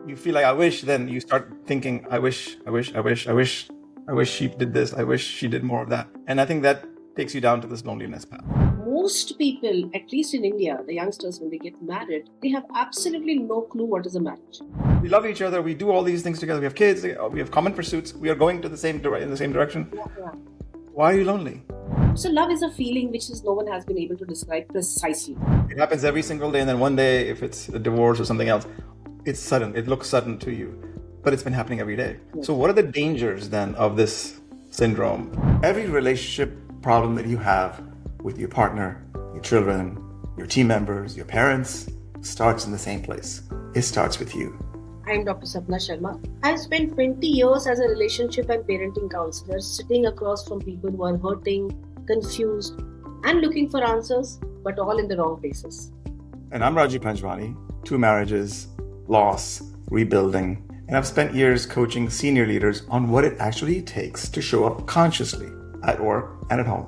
you feel like I wish, then you start thinking, I wish she did this, I wish she did more of that. And I think that takes you down to this loneliness path. Most people, at least in India, the youngsters, when they get married, they have absolutely no clue what is a marriage. We love each other, we do all these things together, we have kids, we have common pursuits, we are going to the same in the same direction. Yeah. Why are you lonely? So love is a feeling which no one has been able to describe precisely. It happens every single day, and then one day, if it's a divorce or something else, it's sudden. It looks sudden to you, but it's been happening every day. Yes. So what are the dangers then of this syndrome? Every relationship problem that you have with your partner, your children, your team members, your parents, starts in the same place. It starts with you. I'm Dr. Sapna Sharma. I've spent 20 years as a relationship and parenting counselor, sitting across from people who are hurting, confused, and looking for answers, but all in the wrong places. And I'm Raju Panjwani, 2 marriages, loss, rebuilding, and I've spent years coaching senior leaders on what it actually takes to show up consciously at work and at home.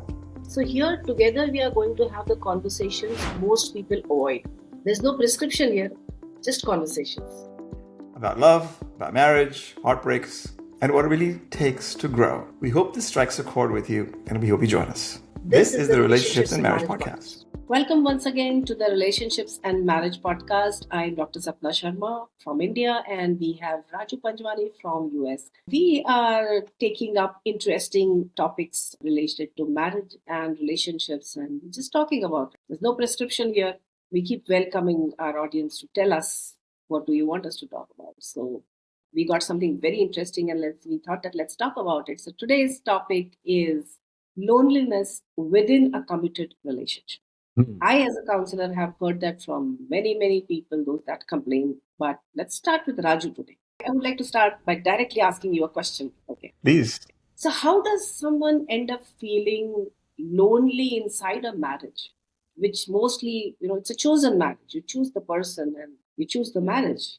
So here together we are going to have the conversations most people avoid. There's no prescription here, just conversations. About love, about marriage, heartbreaks, and what it really takes to grow. We hope this strikes a chord with you, and we hope you join us. This is the Relationships and Marriage Podcast. Welcome once again to the Relationships and Marriage Podcast. I'm Dr. Sapna Sharma from India, and we have Raju Panjwani from US. We are taking up interesting topics related to marriage and relationships, and just talking about it. There's no prescription here. We keep welcoming our audience to tell us what do you want us to talk about. So we got something very interesting, and we thought that let's talk about it. So today's topic is loneliness within a committed relationship. I, as a counselor, have heard that from many people, those that complain. But let's start with Raju today. I would like to start by directly asking you a question. Okay. Please. So, how does someone end up feeling lonely inside a marriage? Which mostly, it's a chosen marriage. You choose the person and you choose the marriage.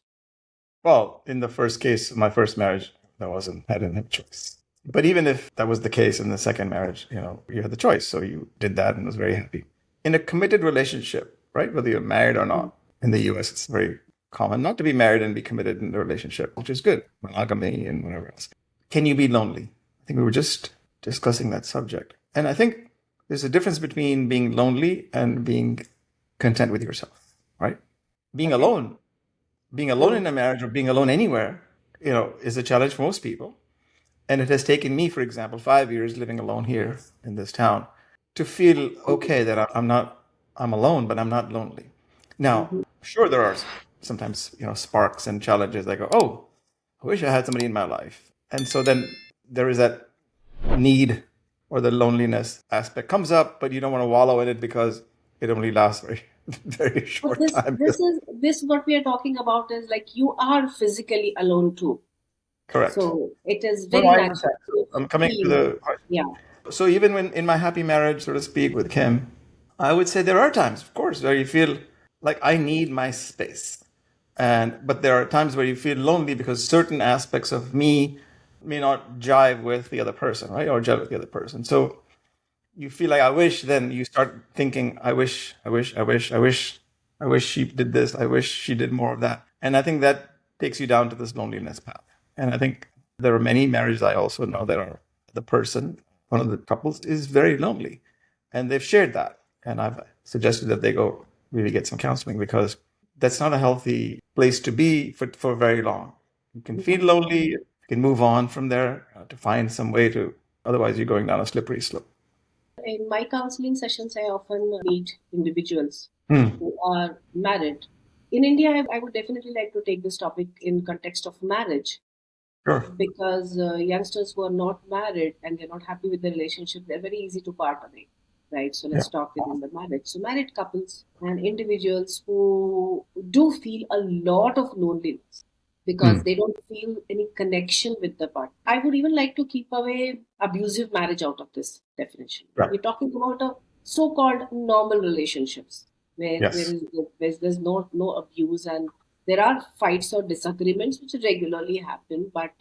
Well, in the first case, my first marriage, I didn't have a choice. But even if that was the case in the second marriage, you had the choice. So you did that and was very happy. In a committed relationship, right, whether you're married or not, in the US, it's very common not to be married and be committed in a relationship, which is good, monogamy and whatever else. Can you be lonely? I think we were just discussing that subject. And I think there's a difference between being lonely and being content with yourself, right? Being alone in a marriage or being alone anywhere, is a challenge for most people. And it has taken me, for example, 5 years living alone here in this town to feel okay that I'm alone, but I'm not lonely. Now, sure, there are sometimes, sparks and challenges. I go, oh, I wish I had somebody in my life. And so then there is that need or the loneliness aspect comes up, but you don't want to wallow in it because it only lasts very short time. This what we are talking about is like you are physically alone too. Correct. So it is very natural. I'm coming to the... Yeah. So even when in my happy marriage, so to speak, with Kim, I would say there are times, of course, where you feel like I need my space. But there are times where you feel lonely because certain aspects of me may not jive with the other person, right? Or jive with the other person. So you feel like I wish, then you start thinking, I wish she did this. I wish she did more of that. And I think that takes you down to this loneliness path. And I think there are many marriages I also know that are the person, one of the couples is very lonely, and they've shared that. And I've suggested that they go really get some counseling because that's not a healthy place to be for very long. You can feel lonely, you can move on from there to find some way to, otherwise you're going down a slippery slope. In my counseling sessions, I often meet individuals who are married. In India, I would definitely like to take this topic in context of marriage. Sure. Because youngsters who are not married and they're not happy with the relationship, they're very easy to part away, right? So let's talk within the marriage. So married couples and individuals who do feel a lot of loneliness because they don't feel any connection with the partner. I would even like to keep away abusive marriage out of this definition. Right. We're talking about a so-called normal relationships where there's no abuse and there are fights or disagreements which regularly happen, but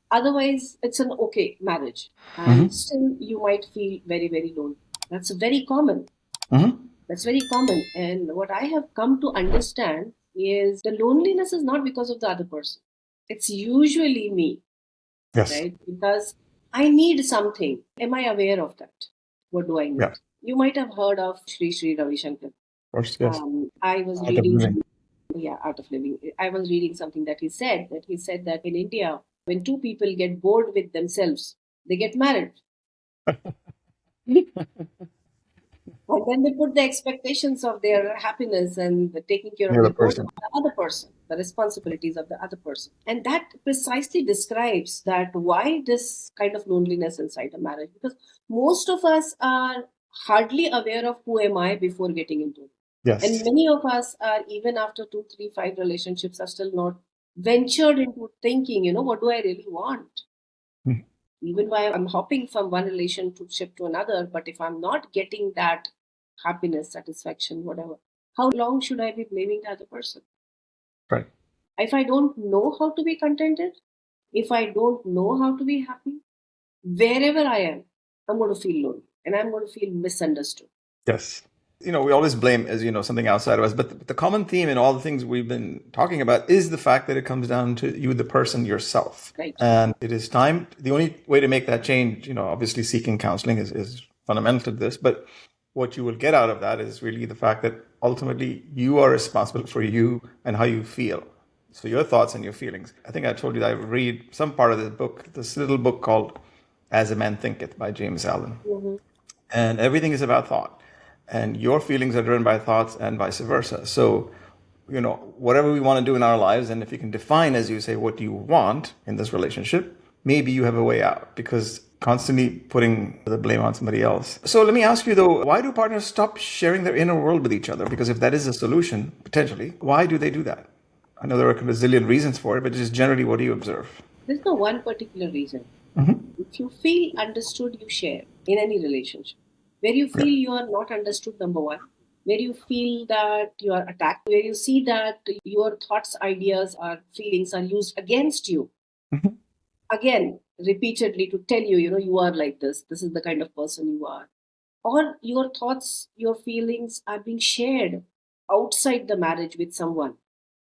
otherwise it's an okay marriage. And still you might feel very, very lonely. That's very common. That's very common. And what I have come to understand is the loneliness is not because of the other person. It's usually me, Yes. right? Because I need something. Am I aware of that? What do I Yeah. need? You might have heard of Sri Ravi Shankar. Of course. Yes. I was Art of reading, living. Art of Living. I was reading something that he said that in India, when two people get bored with themselves, they get married. And then they put the expectations of their happiness and the taking care The of other their board person. on the other person, the responsibilities of the other person. And that precisely describes that why this kind of loneliness inside a marriage. Because most of us are hardly aware of who am I before getting into it. And Yes. many of us are, even after 2, 3, 5 relationships, are still not ventured into thinking, what do I really want? Hmm. Even while I'm hopping from one relationship to another, but if I'm not getting that happiness, satisfaction, whatever, how long should I be blaming the other person? Right. If I don't know how to be contented, if I don't know how to be happy, wherever I am, I'm going to feel lonely and I'm going to feel misunderstood. Yes. We always blame as something outside of us, but the common theme in all the things we've been talking about is the fact that it comes down to you, the person yourself. Right. And it is time. The only way to make that change, obviously seeking counseling is fundamental to this, but what you will get out of that is really the fact that ultimately you are responsible for you and how you feel. So your thoughts and your feelings. I think I told you that I read some part of this book, this little book called As a Man Thinketh by James Allen. Mm-hmm. And everything is about thought. And your feelings are driven by thoughts and vice versa. So, whatever we want to do in our lives, and if you can define, as you say, what you want in this relationship, maybe you have a way out, because constantly putting the blame on somebody else. So let me ask you though, why do partners stop sharing their inner world with each other? Because if that is a solution, potentially, why do they do that? I know there are a zillion reasons for it, but just generally, what do you observe? There's no one particular reason. Mm-hmm. If you feel understood, you share in any relationship. Where you Yeah. feel you are not understood, number one, where you feel that you are attacked, where you see that your thoughts, ideas, or feelings are used against you, Mm-hmm. again, repeatedly to tell you, you are like this is the kind of person you are. Or your thoughts, your feelings are being shared outside the marriage with someone,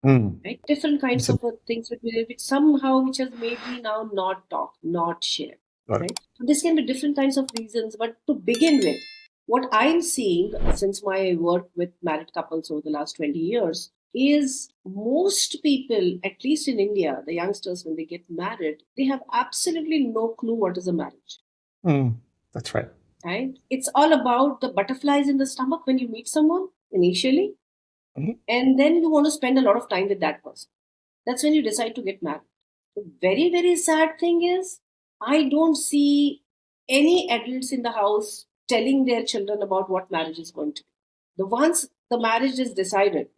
Mm. right? Different kinds So, of things which somehow which has made me now not talk, not share, got it. right? So this can be different kinds of reasons, but to begin with, what I'm seeing since my work with married couples over the last 20 years is most people, at least in India, the youngsters, when they get married, they have absolutely no clue what is a marriage, Mm. That's right. right? It's all about the butterflies in the stomach when you meet someone initially, Mm-hmm. and then you want to spend a lot of time with that person. That's when you decide to get married. The very, very sad thing is, I don't see any adults in the house telling their children about what marriage is going to be. The once the marriage is decided,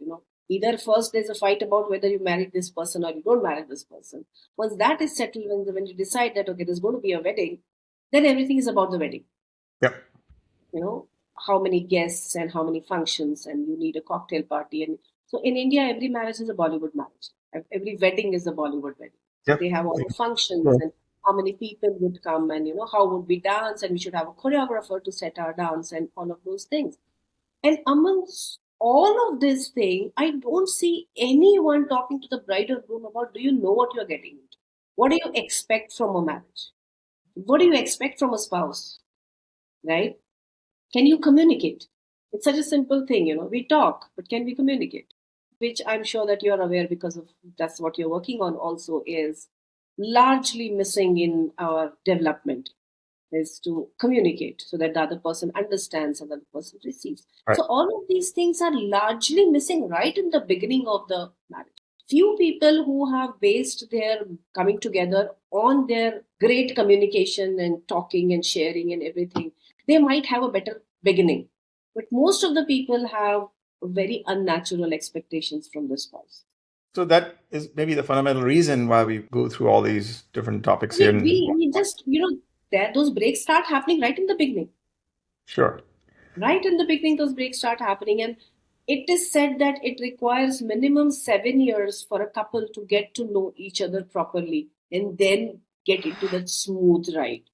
either first there's a fight about whether you marry this person or you don't marry this person. Once that is settled, when you decide that, okay, there's going to be a wedding, then everything is about the wedding. Yep. How many guests and how many functions, and you need a cocktail party. And so in India, every marriage is a Bollywood marriage. Every wedding is a Bollywood wedding. So Yep. they have all the functions Sure. and how many people would come, and how would we dance, and we should have a choreographer to set our dance and all of those things. And amongst all of this thing, I don't see anyone talking to the bride or groom about, do you know what you're getting into? What do you expect from a marriage? What do you expect from a spouse? Right? Can you communicate? It's such a simple thing, we talk, but can we communicate? Which I'm sure that you're aware, because of that's what you're working on also, is largely missing in our development, is to communicate so that the other person understands and the other person receives. Right. So all of these things are largely missing right in the beginning of the marriage. Few people who have based their coming together on their great communication and talking and sharing and everything, they might have a better beginning. But most of the people have very unnatural expectations from the spouse. So that is maybe the fundamental reason why we go through all these different topics here. We just, that those breaks start happening right in the beginning. Sure. Right in the beginning, those breaks start happening. And it is said that it requires minimum 7 years for a couple to get to know each other properly and then get into that smooth ride.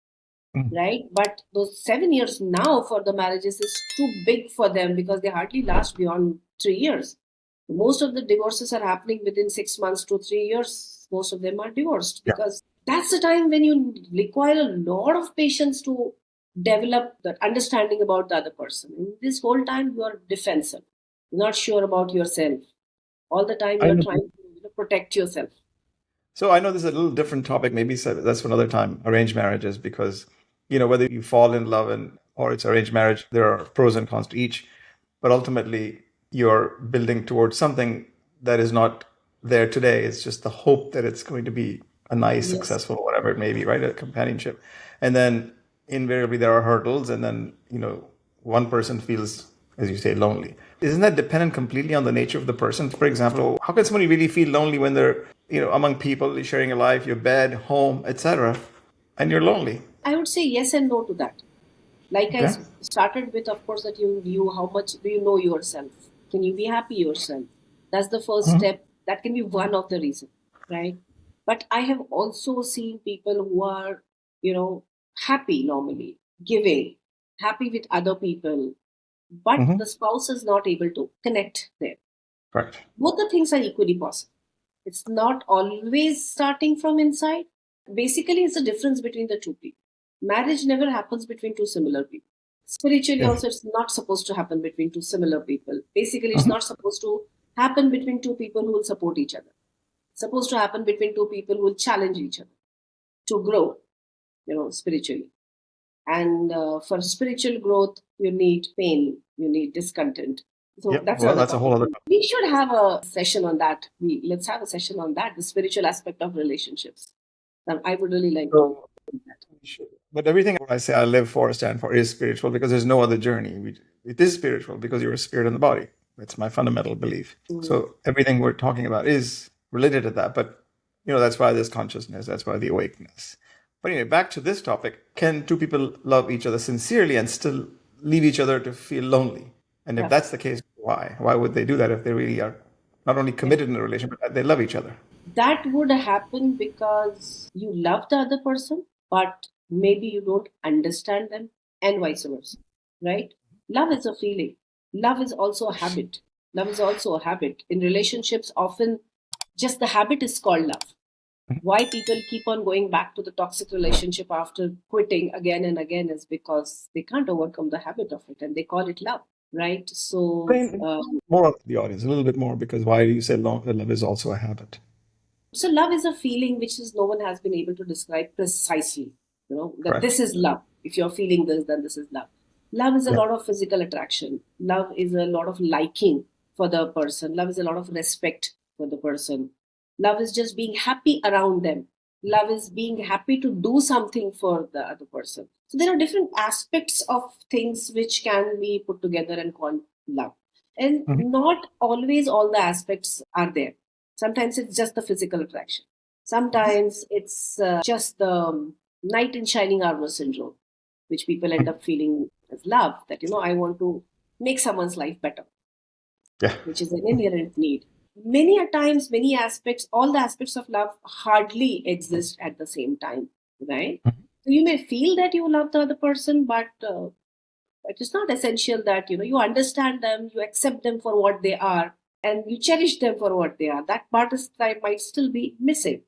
Mm. Right? But those 7 years now for the marriages is too big for them, because they hardly last beyond 3 years. Most of the divorces are happening within 6 months to 3 years. Most of them are divorced Yeah. because that's the time when you require a lot of patience to develop the understanding about the other person. In this whole time, you are defensive, not sure about yourself. All the time, I you are know. trying to protect yourself. So I know this is a little different topic. Maybe that's for another time. Arranged marriages, because whether you fall in love or it's arranged marriage, there are pros and cons to each. But ultimately, you're building towards something that is not there today. It's just the hope that it's going to be a nice, Yes. successful, whatever it may be, right? A companionship, and then invariably there are hurdles, and then one person feels, as you say, lonely. Isn't that dependent completely on the nature of the person? For example, how can somebody really feel lonely when they're among people, sharing a life, your bed, home, etc., and you're lonely? I would say yes and no to that. Like I Okay. started with, of course, that you how much do you know yourself? Can you be happy yourself? That's the first Mhm. step. That can be one of the reasons, right? But I have also seen people who are, happy normally, giving, happy with other people, but Mhm. the spouse is not able to connect there. Correct. Both the things are equally possible. It's not always starting from inside. Basically, it's the difference between the two people. Marriage never happens between two similar people. Spiritually, Yeah. also, it's not supposed to happen between two similar people. Basically, it's Mhm. not supposed to happen between two people who will support each other. It's supposed to happen between two people who will challenge each other to grow, spiritually. And for spiritual growth, you need pain, you need discontent. So Yep. that's Well, another that's a whole topic. other. We should have a session on that. Let's have a session on that, the spiritual aspect of relationships. And I would really like to So, do that. but everything I say I live for, stand for, is spiritual because there's no other journey. It is spiritual because you're a spirit in the body. That's my fundamental belief. Mm. So everything we're talking about is related to that. But that's why there's consciousness. That's why the awakeness. But anyway, back to this topic: can two people love each other sincerely and still leave each other to feel lonely? And if Yeah. that's the case, why? Why would they do that if they really are not only Yeah. committed in a relationship, but they love each other? That would happen because you love the other person, but maybe you don't understand them, and vice versa. Right? Love is a feeling. Love is also a habit. Love is also a habit. In relationships, often just the habit is called love. Why people keep on going back to the toxic relationship after quitting again and again is because they can't overcome the habit of it and they call it love, right? So Explain more of the audience, a little bit more, because why do you say love is also a habit? so love is a feeling which is no one has been able to describe precisely, that Correct. this is love. If you're feeling this, then this is love. Love is a Yeah. lot of physical attraction. Love is a lot of liking for the person. Love is a lot of respect for the person. Love is just being happy around them. Love is being happy to do something for the other person. So there are different aspects of things which can be put together and called love. And Mhm. not always all the aspects are there. Sometimes it's just the physical attraction. Sometimes it's just the knight in shining armor syndrome, which people end Mhm. up feeling as love, that, I want to make someone's life better, Yeah. which is an inherent need. Many a times, many aspects, all the aspects of love hardly exist at the same time, right? Mhm. So you may feel that you love the other person, but it is not essential that you understand them, you accept them for what they are, and you cherish them for what they are. That part is that might still be missing.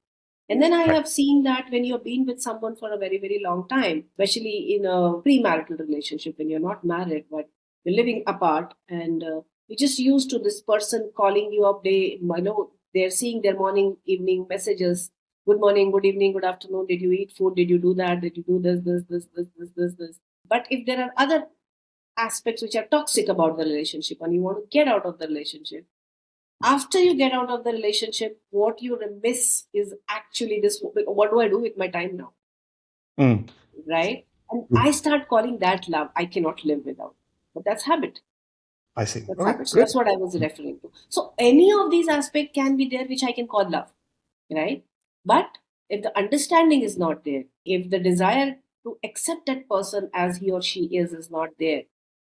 And then I Right. have seen that when you've been with someone for a very, very long time, especially in a premarital relationship, when you're not married, but you're living apart, and you're just used to this person calling you up, they're seeing their morning, evening messages. Good morning, good evening, good afternoon. Did you eat food? Did you do that? Did you do this? But if there are other aspects which are toxic about the relationship and you want to get out of the relationship, after you get out of the relationship, what you miss is actually this: what do I do with my time now? Mm. Right? And I start calling that love. I cannot live without. But that's habit. I see. That's Okay, habit. So good. that's what I was referring to. So any of these aspects can be there which I can call love. Right? But if the understanding is not there, if the desire to accept that person as he or she is not there,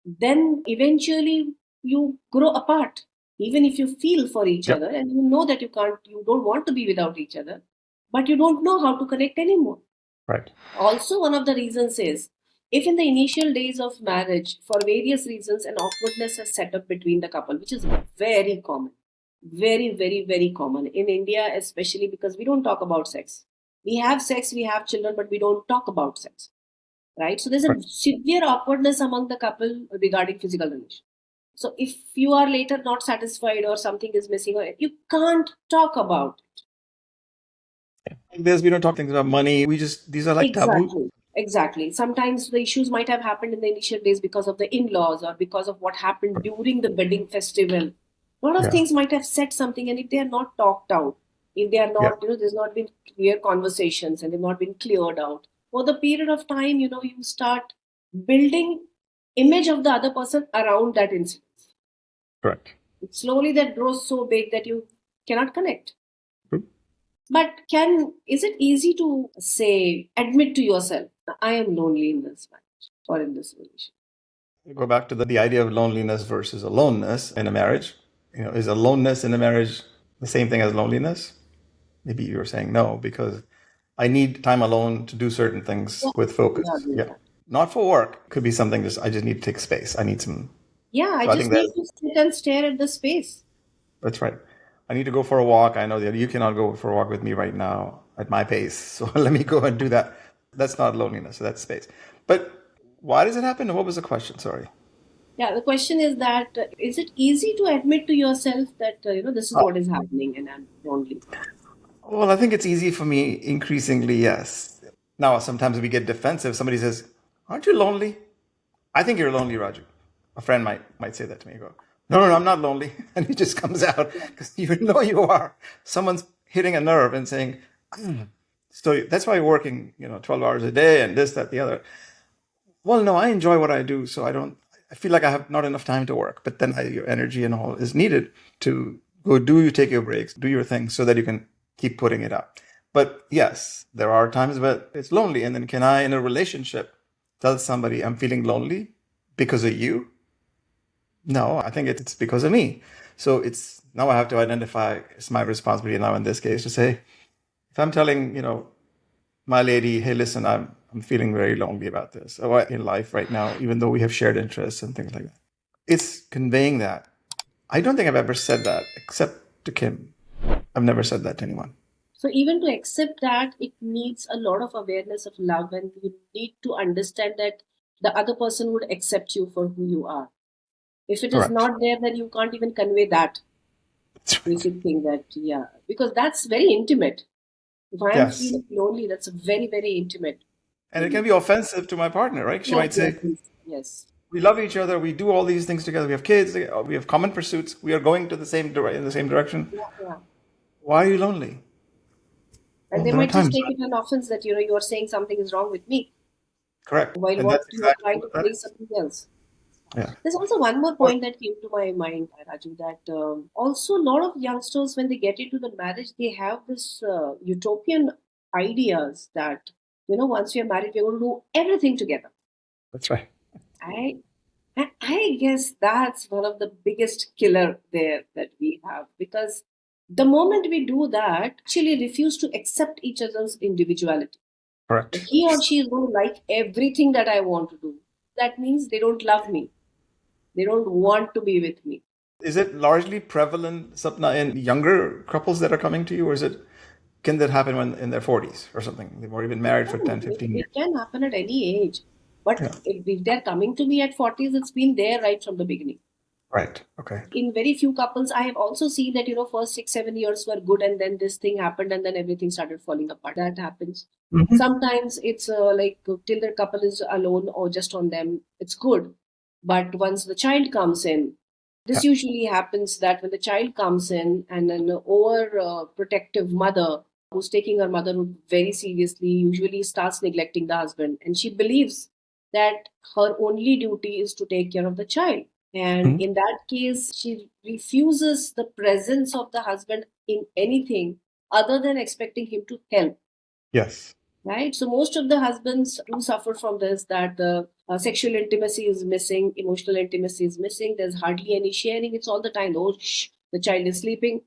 then eventually you grow apart. Even if you feel for each Yep. other and you know that you don't want to be without each other, but you don't know how to connect anymore. Right. Also, one of the reasons is, if in the initial days of marriage, for various reasons, an awkwardness has set up between the couple, which is very common. Very, very, very common in India, especially because we don't talk about sex. We have sex, we have children, but we don't talk about sex, right? So there's a Right. severe awkwardness among the couple regarding physical relation. So if you are later not satisfied or something is missing, or you can't talk about it. There's we don't talk things about money. We just these are like taboo. Exactly. Exactly. Sometimes the issues might have happened in the initial days because of the in-laws or because of what happened during the wedding festival. A lot of Yeah. things might have said something, and if they are not talked out, if they are Yeah. not, there's not been clear conversations and they've not been cleared out, for the period of time, you start building image of the other person around that incident. Correct. Slowly that grows so big that you cannot connect. True. But is it easy to say, admit to yourself, I am lonely in this marriage or in this relationship? Go back to the idea of loneliness versus aloneness in a marriage. Is aloneness in a marriage the same thing as loneliness? Maybe you're saying no, because I need time alone to do certain things Yeah, with we are focus. doing Yeah. that. Not for work. Could be something I just need to take space. I need some. Yeah, I So I think just need to sit and stare at the space. that's right. I need to go for a walk. I know that you cannot go for a walk with me right now at my pace. So let me go and do that. That's not loneliness. So that's space. But why does it happen? What was the question? Sorry. Yeah, the question is that is it easy to admit to yourself that this is what is happening and I'm lonely? Well, I think it's easy for me increasingly, yes. Now, sometimes we get defensive. Somebody says, "Aren't you lonely?" I think you're lonely, Raju. A friend might say that to me. I go, no, no, no, I'm not lonely. And he just comes out because you know you are. Someone's hitting a nerve and saying, so that's why you're working, 12 hours a day and this, that, the other. Well, no, I enjoy what I do. So I feel like I have not enough time to work, but then your energy and all is needed to take your breaks, do your thing so that you can keep putting it out. But yes, there are times where it's lonely. And then can I, in a relationship, tell somebody I'm feeling lonely because of you? No, I think it's because of me. So it's now I have to identify, it's my responsibility now in this case to say, if I'm telling, my lady, hey, listen, I'm feeling very lonely about this or in life right now, even though we have shared interests and things like that. It's conveying that. I don't think I've ever said that except to Kim. I've never said that to anyone. So even to accept that, it needs a lot of awareness of love, and you need to understand that the other person would accept you for who you are. If it is Correct. not there, then you can't even convey that That's right. basic thing that, yeah, because that's very intimate. If I am Yes. feeling lonely, that's very, very intimate And for it can me. be offensive to my partner, right? She Yes, might yes, say, yes, yes. we love each other. We do all these things together. We have kids. We have common pursuits. We are going to in the same direction. Yeah, yeah. Why are you lonely? And Well, they there are might just times. take it an offense that, you are saying something is wrong with me, Correct. while And what that's you are exactly trying to what that bring is. something else. Yeah. There's also one more Or- point that came to my mind, Raju, that also a lot of youngsters, when they get into the marriage, they have this utopian ideas that, once we are married, we're going to do everything together. That's right. I, I guess that's one of the biggest killer there that we have, because the moment we do that, actually refuse to accept each other's individuality. That Correct. he or she is going to like everything that I want to do. That means they don't love me. They don't want to be with me. Is it largely prevalent, Sapna, in younger couples that are coming to you, or can that happen when in their 40s or something? They've already been married for 10, It, 15 it years. can happen at any age. But Yeah. if they're coming to me at 40s, it's been there right from the beginning. Right. Okay. In very few couples, I have also seen that, first 6, 7 years were good, and then this thing happened, and then everything started falling apart. That happens. Hmm. Sometimes it's like till the couple is alone or just on them, it's good. But once the child comes in, Yeah. this usually happens that when the child comes in and an over protective mother who's taking her motherhood very seriously usually starts neglecting the husband, and she believes that her only duty is to take care of the child. And Mhm. in that case, she refuses the presence of the husband in anything other than expecting him to help. Yes. Right? So most of the husbands do suffer from this, that the sexual intimacy is missing, emotional intimacy is missing. There's hardly any sharing. It's all the time. Oh, shh, the child is sleeping.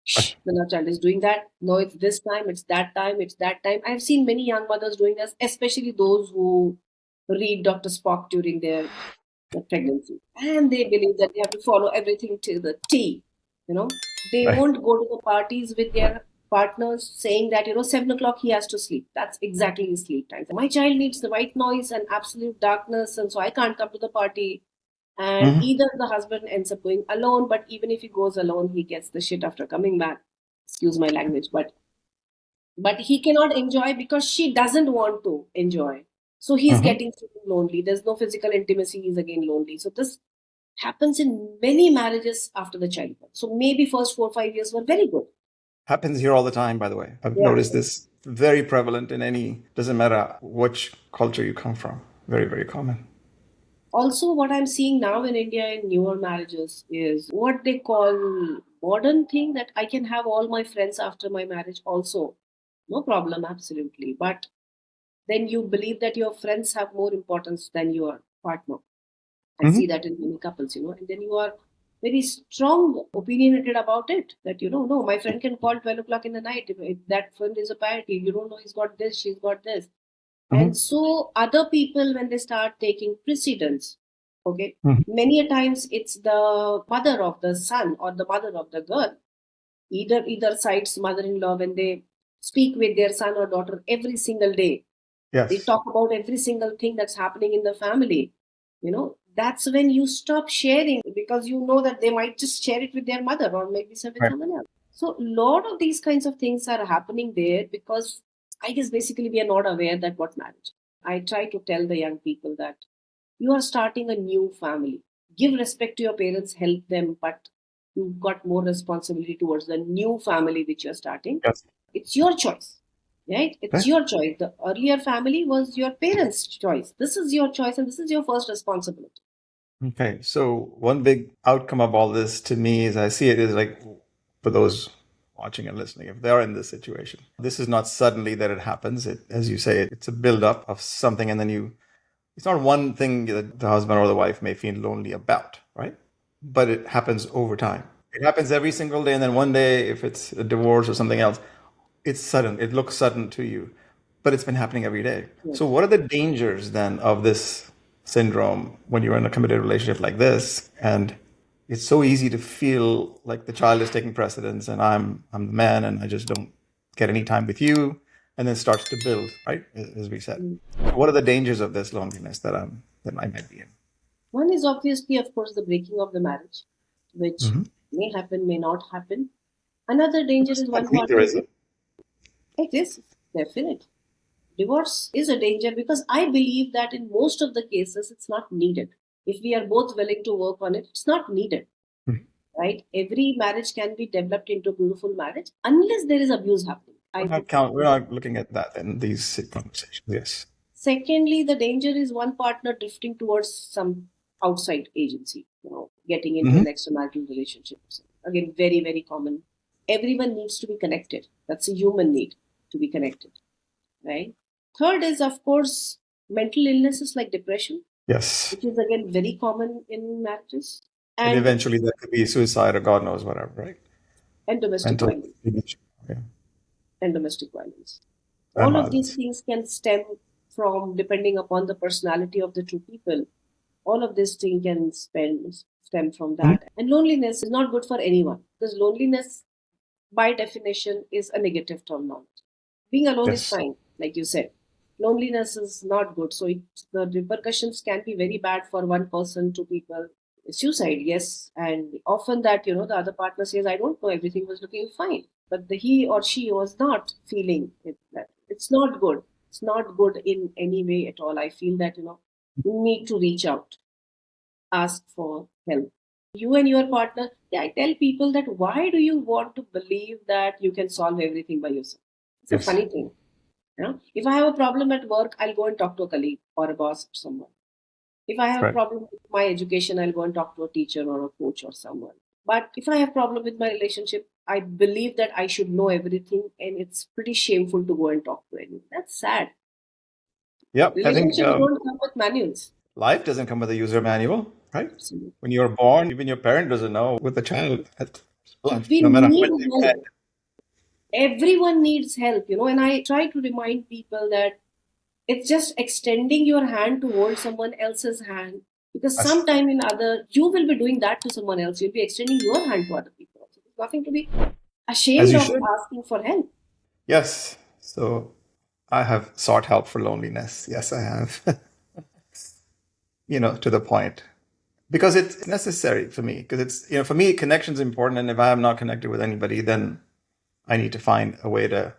Shh, Right. the child is doing that. No, it's this time. It's that time. It's that time. I've seen many young mothers doing this, especially those who read Dr. Spock during their pregnancy, and they believe that they have to follow everything to the T. You know. They Right. won't go to the parties with their partners saying that, 7 o'clock he has to sleep. That's exactly his sleep time. My child needs the white noise and absolute darkness, and so I can't come to the party. And Mhm. either the husband ends up going alone, but even if he goes alone, he gets the shit after coming back. Excuse my language, but he cannot enjoy because she doesn't want to enjoy. So he's Mhm. getting feeling lonely. There's no physical intimacy. He's again lonely. So this happens in many marriages after the childbirth. So maybe first 4 or 5 years were very good. Happens here all the time, by the way. I've Yeah. noticed this very prevalent in any, doesn't matter which culture you come from. Very, very common. Also, what I'm seeing now in India in newer marriages is what they call modern thing, that I can have all my friends after my marriage also. No problem, absolutely. But then you believe that your friends have more importance than your partner. I see Mhm. that in many couples, and then you are very strong opinionated about it. That, no, my friend can call 12 o'clock in the night. If that friend is a party, you don't know he's got this, she's got this. And Mhm. so other people, when they start taking precedence, okay, Mhm. many a times it's the mother of the son or the mother of the girl, either side's mother-in-law, when they speak with their son or daughter every single day, they Yes. talk about every single thing that's happening in the family. That's when you stop sharing, because you know that they might just share it with their mother or maybe with Right. someone else. So a lot of these kinds of things are happening there because I guess basically we are not aware that what marriage. I try to tell the young people that you are starting a new family. Give respect to your parents, help them, but you've got more responsibility towards the new family which you're starting. Yes. It's your choice, right? It's Right. your choice. The earlier family was your parents' choice. This is your choice, and this is your first responsibility. Okay. So one big outcome of all this to me is I see it is like for those watching and listening, if they're in this situation, this is not suddenly that it happens. It, as you say, it's a buildup of something, and then it's not one thing that the husband or the wife may feel lonely about, right? But it happens over time. It happens every single day, and then one day, if it's a divorce or something else, it's sudden. It looks sudden to you, but it's been happening every day. Yes. So, what are the dangers then of this syndrome when you're in a committed relationship like this? And it's so easy to feel like the child is taking precedence, and I'm the man, and I just don't get any time with you, and then starts to build, right? As we said. Mm. So what are the dangers of this loneliness that I might be in? One is obviously, of course, the breaking of the marriage, which Mm-hmm. may happen, may not happen. Another danger is one Neither partner. is it. It is definite. Divorce is a danger because I believe that in most of the cases it's not needed. If we are both willing to work on it, it's not needed, Mhm. right? Every marriage can be developed into a beautiful marriage unless there is abuse happening. I would. We're not looking at that in these conversations. Yes. Secondly, the danger is one partner drifting towards some outside agency, getting into Mm-hmm. an extramarital relationship. Again, very, very common. Everyone needs to be connected. That's a human need, to be connected, right? Third is, of course, mental illnesses like depression, Yes. which is again very common in marriages, And and eventually that could be suicide or God knows whatever, right? and domestic Mental violence yeah. and domestic violence. And All of these violence. things can stem from, depending upon the personality of the two people, all of this thing can stem from Mhm. that. And loneliness is not good for anyone, because loneliness by definition is a negative term now. Being alone is Yes. fine, like you said. Loneliness is not good, so the repercussions can be very bad for one person, two people. Suicide, yes, and often that, the other partner says, I don't know, everything was looking fine, but he or she was not feeling it. That it's not good. It's not good in any way at all. I feel that, you need to reach out, ask for help. You and your partner, yeah, I tell people that why do you want to believe that you can solve everything by yourself? It's a Yes. funny thing. If I have a problem at work, I'll go and talk to a colleague or a boss or someone. If I have a Right. problem with my education, I'll go and talk to a teacher or a coach or someone. But if I have problem with my relationship, I believe that I should know everything, and it's pretty shameful to go and talk to anyone. That's sad. Yep. I think Relationships don't come with manuals. life doesn't come with a user manual, right? Absolutely. When you're born, even your parent doesn't know with a child at lunch, We no matter how need much they've read. help. Everyone needs help, and I try to remind people that it's just extending your hand to hold someone else's hand, because That's sometime in other you will be doing that to someone else. You'll be extending your hand to other people also. nothing to be As ashamed you of should. asking for help. Yes. So I have sought help for loneliness. Yes, I have. To the point. Because it's necessary for me. Because for me, connection is important. And if I am not connected with anybody, then I need to find a way to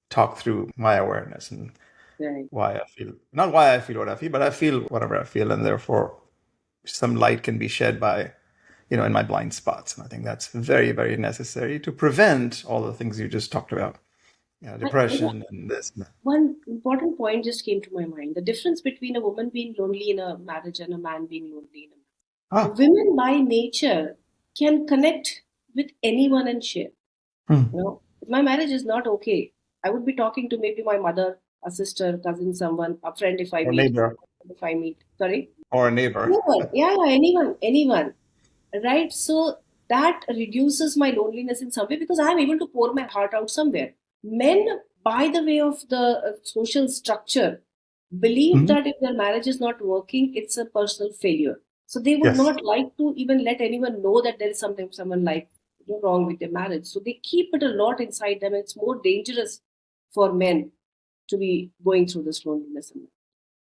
talk through my awareness and Right. why I feel, not why I feel what I feel, but I feel whatever I feel. And therefore, some light can be shed by, in my blind spots. And I think that's very, very necessary to prevent all the things you just talked about. Depression and this. And that. One important point just came to my mind: the difference between a woman being lonely in a marriage and a man being lonely in a marriage. Ah, Women by nature can connect with anyone and share. If my marriage is not okay, I would be talking to maybe my mother, a sister, cousin, someone, a friend if I or meet. neighbor, If I meet, sorry, or a neighbor. anyone, yeah, anyone, right? So that reduces my loneliness in some way because I am able to pour my heart out somewhere. Men, by the way of the social structure, believe Mhm. that if their marriage is not working, it's a personal failure. So they would Yes. not like to even let anyone know that there is something someone like wrong with their marriage. So they keep it a lot inside them. It's more dangerous for men to be going through this loneliness.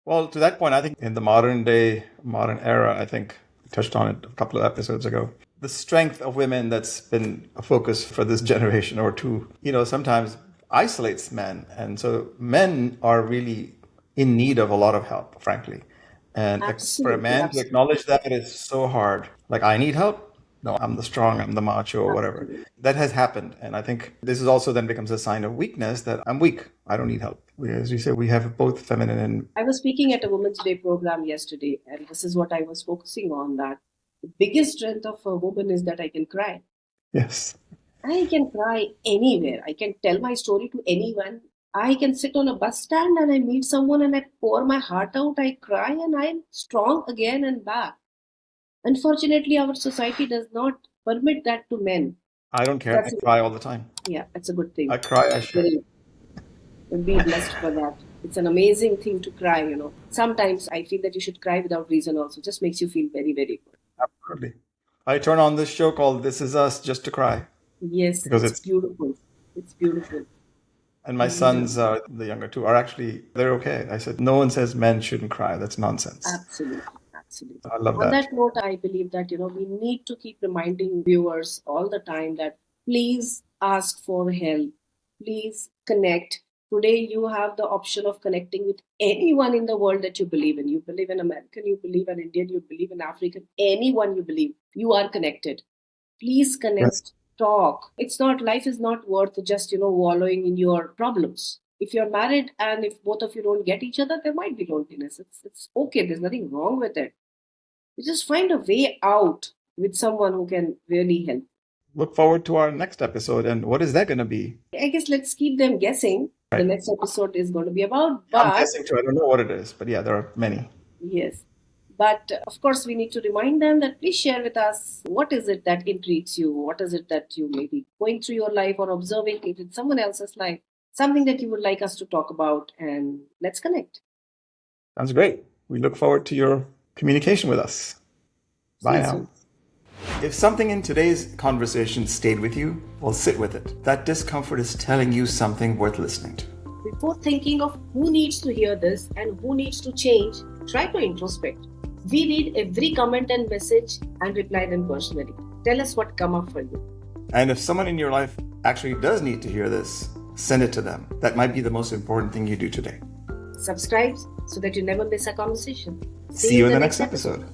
Well, to that point, I think in the modern era, I think we touched on it a couple of episodes ago. The strength of women that's been a focus for this generation or two, sometimes isolates men. And so men are really in need of a lot of help, frankly. And for a Absolutely, man to absolutely, acknowledge that is so hard. Like, I need help. No, I'm the strong, I'm the macho, or whatever. absolutely. That has happened. And I think this is also then becomes a sign of weakness that I'm weak. I don't need help. As you say, we have both feminine and I was speaking at a Women's Day program yesterday, and this is what I was focusing on, that the biggest strength of a woman is that I can cry. yes. I can cry anywhere. I can tell my story to anyone. I can sit on a bus stand and I meet someone and I pour my heart out, I cry, and I'm strong again and back. Unfortunately, our society does not permit that to men. I don't care. I That's a, cry all the time. yeah, that's a good I thing. cry, I shed. Very be blessed for that. It's an amazing thing to cry. Sometimes I feel that you should cry without reason also. Just makes you feel very, very good. Absolutely. I turn on this show called This Is Us just to cry Yes, because it's it's, beautiful. It's beautiful. and my sons, the younger two, are actually, they're okay. I said, no one says men shouldn't cry. That's nonsense. Absolutely. Absolutely. I love On that. that note, I believe that, we need to keep reminding viewers all the time that please ask for help. Please connect. Today, you have the option of connecting with anyone in the world that you believe in. You believe in American, you believe in Indian, you believe in African, anyone you believe, you are connected. Please Yes. connect, talk. It's not, life is not worth just, wallowing in your problems. If you're married and if both of you don't get each other, there might be loneliness. It's okay. There's nothing wrong with it. You just find a way out with someone who can really help. Look forward to our next episode. And what is that going to be? I guess let's keep them guessing. The Right. next episode is going to be about, I'm but guessing too. I don't know what it is, but yeah, there are many. yes. But of course, we need to remind them that please share with us what is it that intrigues you? What is it that you may be going through your life or observing it in someone else's life? Something that you would like us to talk about, and let's connect. Sounds great. We look forward to your communication with us. See Bye you now. soon. If something in today's conversation stayed with you, well, sit with it. That discomfort is telling you something worth listening to. Before thinking of who needs to hear this and who needs to change, try to introspect. We read every comment and message and reply them personally. Tell us what come up for you. And if someone in your life actually does need to hear this, send it to them. That might be the most important thing you do today. Subscribe so that you never miss a conversation. See you in the next episode.